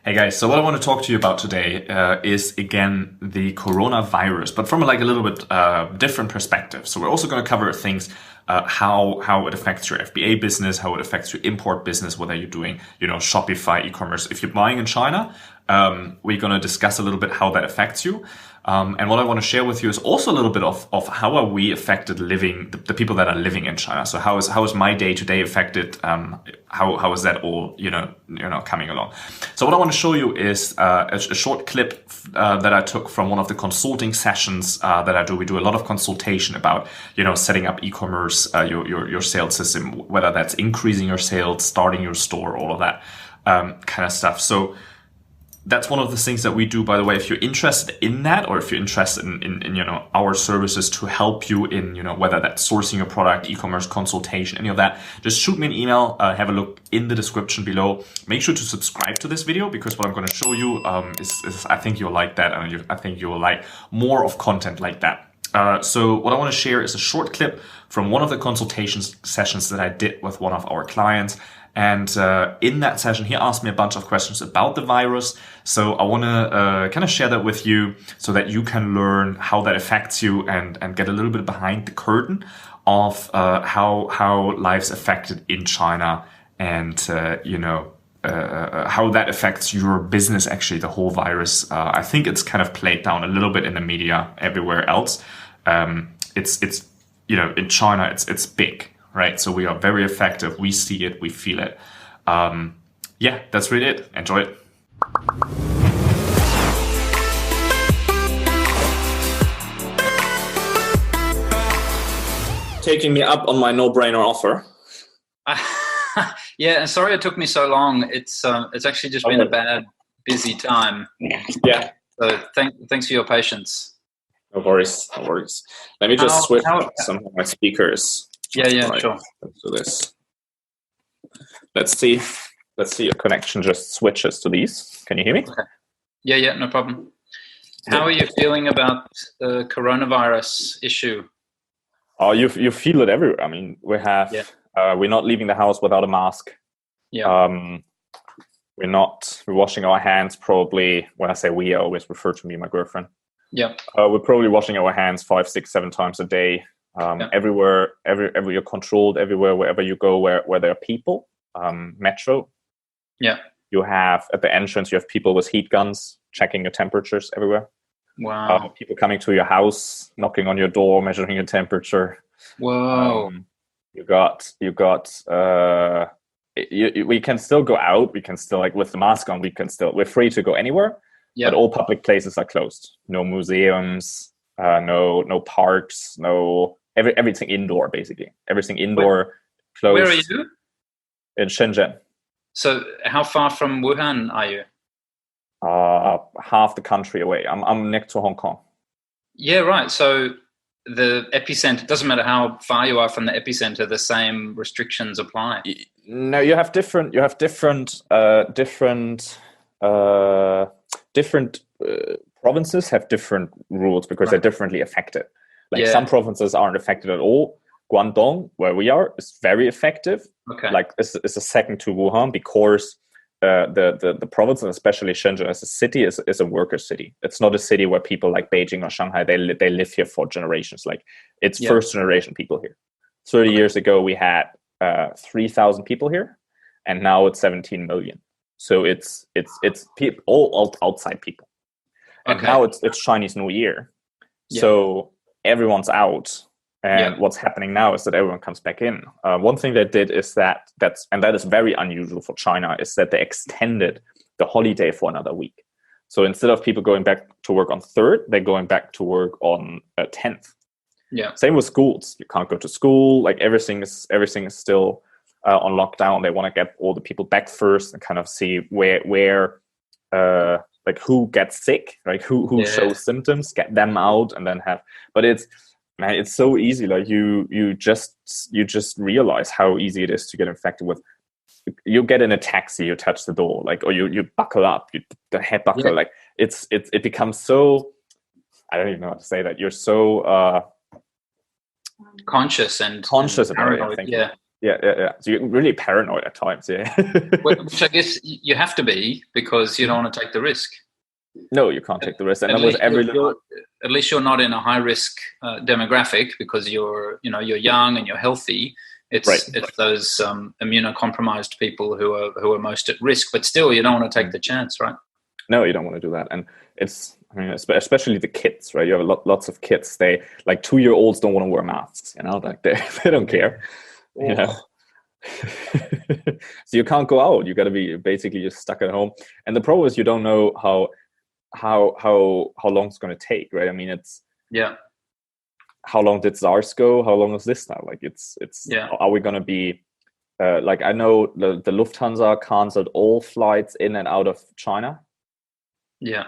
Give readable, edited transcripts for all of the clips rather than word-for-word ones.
Hey guys, so what I want to talk to you about today is again the coronavirus, but from like a little bit different perspective. So we're also going to cover things how it affects your FBA business, how it affects your import business, whether you're doing Shopify e-commerce. If you're buying in China, we're going to discuss a little bit how that affects you. And what I want to share with you is also a little bit of how are we affected living, the people that are living in China. So how is my day to day affected? How is that all, coming along? So what I want to show you is a short clip that I took from one of the consulting sessions that I do. We do a lot of consultation about, setting up e-commerce, your sales system, whether that's increasing your sales, starting your store, all of that kind of stuff. So that's one of the things that we do, by the way. If you're interested in that, or if you're interested in our services to help you in, whether that's sourcing your product, e-commerce consultation, any of that, just shoot me an email, have a look in the description below. Make sure to subscribe to this video, because what I'm going to show you is I think you'll like that, and I think you will like more of content like that. So what I want to share is a short clip from one of the consultation sessions that I did with one of our clients. And in that session, he asked me a bunch of questions about the virus. So I want to kind of share that with you so that you can learn how that affects you and get a little bit behind the curtain of how life's affected in China and, how that affects your business, actually, the whole virus. I think it's kind of played down a little bit in the media everywhere else. It's in China, it's big. Right, so we are very effective. We see it, we feel it. That's really it. Enjoy it. Taking me up on my no-brainer offer. Yeah, and sorry it took me so long. It's actually just been a bad, busy time. Yeah. So thanks for your patience. No worries. Let me just switch some of my speakers. Yeah, right. Sure. Let's do this. Let's see your connection just switches to these. Can you hear me? Okay. Yeah, no problem. How are you feeling about the coronavirus issue? Oh, you feel it everywhere. I mean, we're not leaving the house without a mask. Yeah. We're washing our hands probably. When I say we, I always refer to me and my girlfriend. Yeah. We're probably washing our hands 5, 6, 7 times a day. Everywhere, you're controlled everywhere, wherever you go, where there are people. Metro. Yeah. You have at the entrance, you have people with heat guns checking your temperatures everywhere. Wow. People coming to your house, knocking on your door, measuring your temperature. Whoa. We can still go out. We can still, like, with the mask on, we're free to go anywhere. But all public places are closed. No museums, no parks, everything indoor, basically. Everything indoor, closed. Where are you? In Shenzhen. So how far from Wuhan are you? Half the country away. I'm next to Hong Kong. Yeah, right. So the epicenter, doesn't matter how far you are from the epicenter, the same restrictions apply. No, you have different provinces have different rules because they're differently affected. Like some provinces aren't affected at all. Guangdong, where we are, is very effective. Okay. Like it's a second to Wuhan because the province, and especially Shenzhen as a city, is a worker city. It's not a city where people like Beijing or Shanghai, they live here for generations. Like it's first generation people here. 30 years ago, we had 3,000 people here, and now it's 17 million. So it's people, all outside people. And now it's Chinese New Year. Yeah. So everyone's out. And what's happening now is that everyone comes back in. One thing they did is that is very unusual for China, is that they extended the holiday for another week. So instead of people going back to work on 3rd, they're going back to work on 10th. Yeah. Same with schools. You can't go to school. Like everything is still on lockdown. They want to get all the people back first and kind of see where like who gets sick, like who shows symptoms, get them out, and then have. But it's so easy. Like you just realize how easy it is to get infected with. You get in a taxi, you touch the door, like, or you buckle up, the head buckle, like it becomes so. I don't even know how to say that. You're so conscious about it. I think. Yeah. So you're really paranoid at times. Yeah. Which I guess you have to be, because you don't want to take the risk. No, you can't take the risk. And At then with least every little, at least you're not in a high risk demographic, because you're young and you're healthy. It's those immunocompromised people who are most at risk. But still, you don't want to take the chance, right? no, you don't want to do that. And especially the kids, right? You have lots of kids. They like 2-year-olds don't want to wear masks. Like they don't care. So you can't go out. You got to be basically just stuck at home. And the problem is you don't know how long it's going to take, right? I mean, it's how long did SARS go? How long is this now? Like it's are we going to be like, I know the Lufthansa canceled all flights in and out of China. Yeah.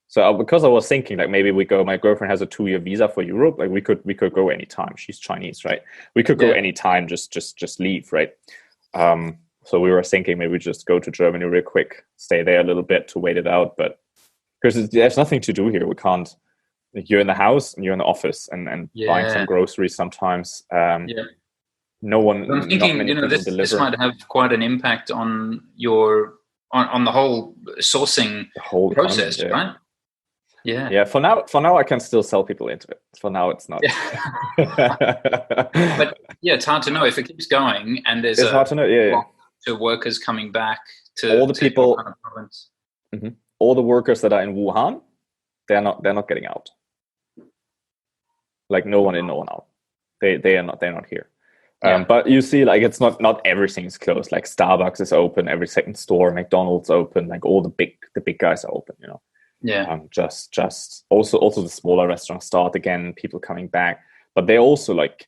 So because I was thinking like maybe we go, my girlfriend has a 2-year visa for Europe. Like we could go anytime. She's Chinese, right? We could go anytime, just leave, right? So we were thinking maybe just go to Germany real quick, stay there a little bit to wait it out. But because there's nothing to do here. We can't, like, you're in the house and you're in the office and buying some groceries sometimes. No one, I'm thinking, this might have quite an impact on on the whole sourcing process, right? Yeah. For now, I can still sell people into it. For now, it's not. But it's hard to know if it keeps going, and there's hard to know. To workers coming back to all the people, all the workers that are in Wuhan, they're not getting out. Like no one in, no one out. They're not here. But you see, like it's not everything's closed. Like Starbucks is open, every second store, McDonald's open, like all the big guys are open. Just also the smaller restaurants start again, people coming back, but they're also like,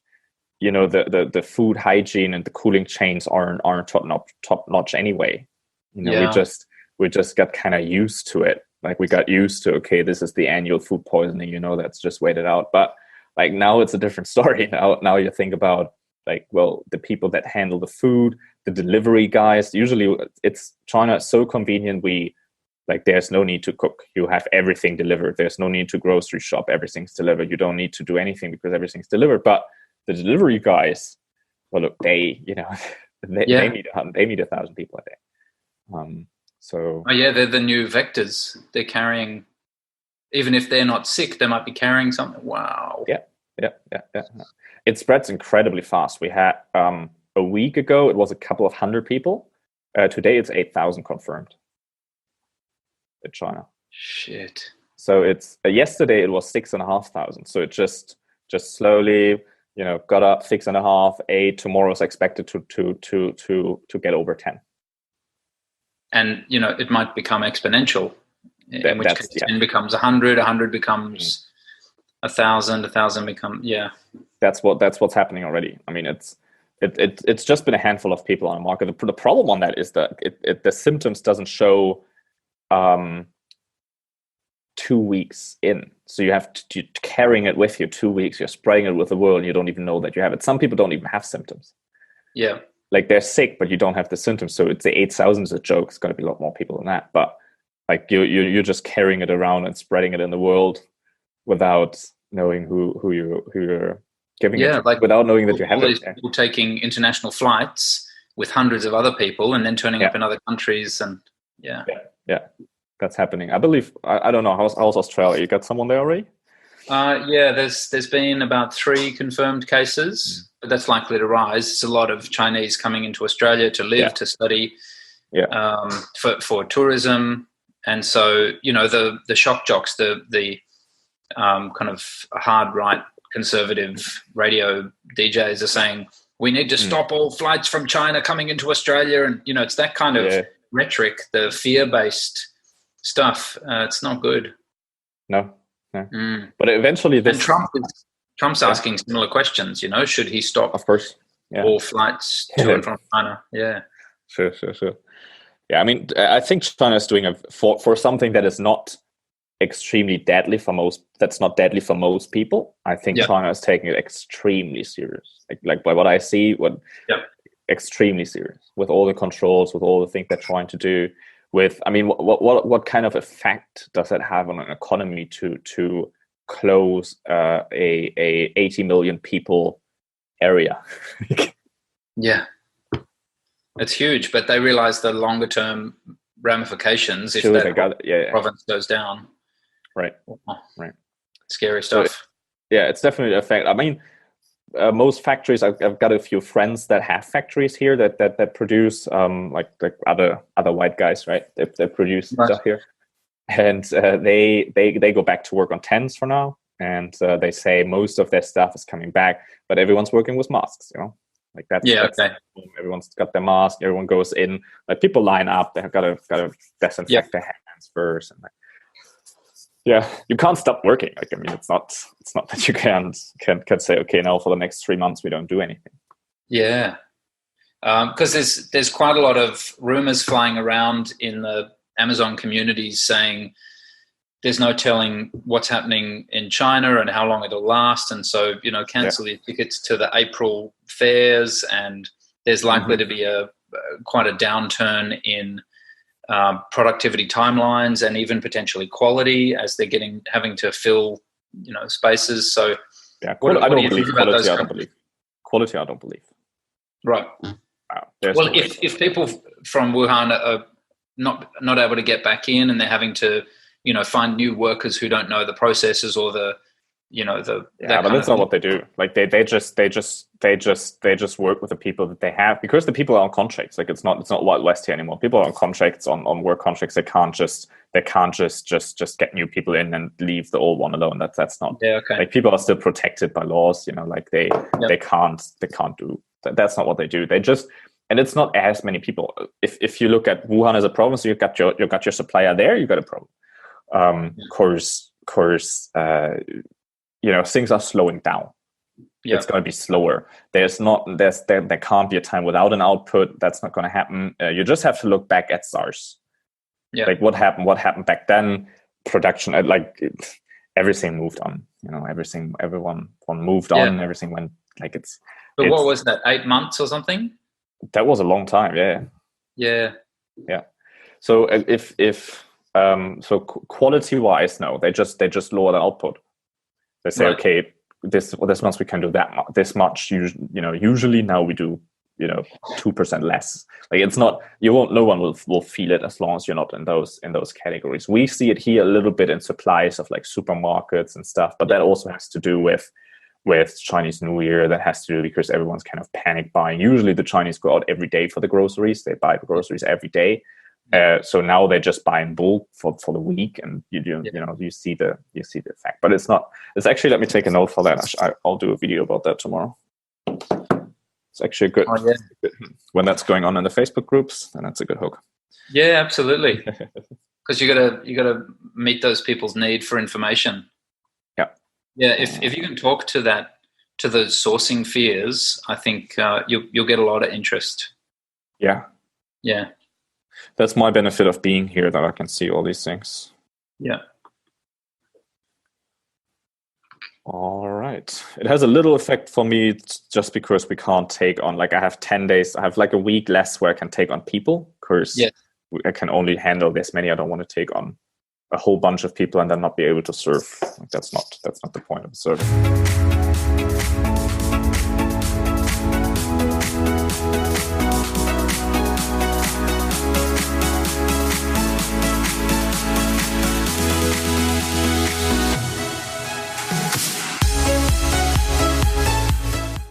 the food hygiene and the cooling chains aren't top notch anyway. We just got kind of used to it. Like we got used to, okay, this is the annual food poisoning, that's just waited out. But like now it's a different story. Now you think about like, well, the people that handle the food, the delivery guys, usually China is so convenient. There's no need to cook. You have everything delivered. There's no need to grocery shop. Everything's delivered. You don't need to do anything because everything's delivered. But the delivery guys, well, look, they need 1,000 people a day. They're the new vectors. They're carrying, even if they're not sick, they might be carrying something. Wow. Yeah. It spreads incredibly fast. We had a week ago, it was a couple of hundred people. Today, it's 8,000 confirmed. China. Shit. So it's yesterday it was 6,500. So it just slowly, got up 6.5, 8. Tomorrow is expected to get over 10. And it might become exponential. In which case 10 becomes 100, 100 becomes 1,000, 1,000 become That's what's happening already. I mean, it's just been a handful of people on the market. The problem on that is that the symptoms doesn't show 2 weeks in, so you have to carrying it with you 2 weeks. You're spraying it with the world and you don't even know that you have it. Some people don't even have symptoms. Like they're sick but you don't have the symptoms. So it's the 8,000 is a joke. It's going to be a lot more people than that, but like you're just carrying it around and spreading it in the world without knowing who you're giving it to, like without knowing that you have it. People taking international flights with hundreds of other people and then turning up in other countries and that's happening. I believe. I don't know how's Australia. You got someone there already? There's been about 3 confirmed cases, but that's likely to rise. There's a lot of Chinese coming into Australia to live, to study, for tourism, and so the shock jocks, the kind of hard right conservative radio DJs are saying we need to stop all flights from China coming into Australia, and it's that kind of rhetoric, the fear-based stuff. It's not good. No. But eventually this... And Trump's asking similar questions, should he stop of course all flights to and from China? Sure. I mean, I think China is doing for something that is not extremely deadly for most, that's not deadly for most people. I think China is taking it extremely serious. Like by what I see, extremely serious with all the controls, with all the things they're trying to do. What kind of effect does that have on an economy to close a 80 million people area? Yeah, it's huge, but they realize the longer term ramifications if that province goes down. Right. Oh, right. Scary stuff. So, it's definitely a fact. I mean, most factories, I've got a few friends that have factories here that produce like other white guys, right? They produce stuff here, and they go back to work on 10s for now, and they say most of their stuff is coming back, but everyone's working with masks, like that's everyone's got their mask, everyone goes in, like people line up, they've got to disinfect their hands first, and you can't stop working. Like, I mean, it's not that you can say, okay, now for the next 3 months we don't do anything. Yeah, because there's quite a lot of rumors flying around in the Amazon communities saying there's no telling what's happening in China and how long it'll last, and so cancel your tickets to the April fairs, and there's likely to be quite a downturn in productivity timelines and even potentially quality as they're having to fill spaces. So quality I don't believe. Right. Well, if people from Wuhan are not able to get back in, and they're having to find new workers who don't know the processes or but that's not what they do. Like they just work with the people that they have, because the people are on contracts. Like it's not Wild West here anymore. People are on contracts, on work contracts. They can't just get new people in and leave the old one alone. That's not. Like people are still protected by laws. Like they can't do that. That's not what they do. They just, and it's not as many people. If you look at Wuhan as a province, you got your supplier there. You got a problem. Of course. Things are slowing down. It's going to be slower. There can't be a time without an output. That's not going to happen. You just have to look back at SARS. Like what happened back then. Production, everything moved on. Everyone moved on. Everything went But what was that? 8 months or something? That was a long time. Yeah. So so quality wise, no, they just lower the output. They say, okay, this month we can do this much. Usually now we do 2% less. Like it's not, no one will feel it as long as you're not in those categories. We see it here a little bit in supplies of like supermarkets and stuff, but that also has to do with Chinese New Year. That has to do because everyone's kind of panic buying. Usually the Chinese go out every day for the groceries. They buy the groceries every day. So now they just buy in bulk for the week, and you see the effect. But it's not. It's actually, let me take a note for that. I'll do a video about that tomorrow. It's actually good. When that's going on in the Facebook groups, then that's a good hook. Yeah, absolutely. Because you gotta meet those people's need for information. Yeah. If you can talk to the sourcing fears, I think you'll get a lot of interest. Yeah. That's my benefit of being here, that I can see all these things. Yeah. All right. It has a little effect for me just because we can't take on, like I have 10 days, I have like a week less where I can take on people, because I can only handle this many. I don't want to take on a whole bunch of people and then not be able to serve. Like that's not the point of serving.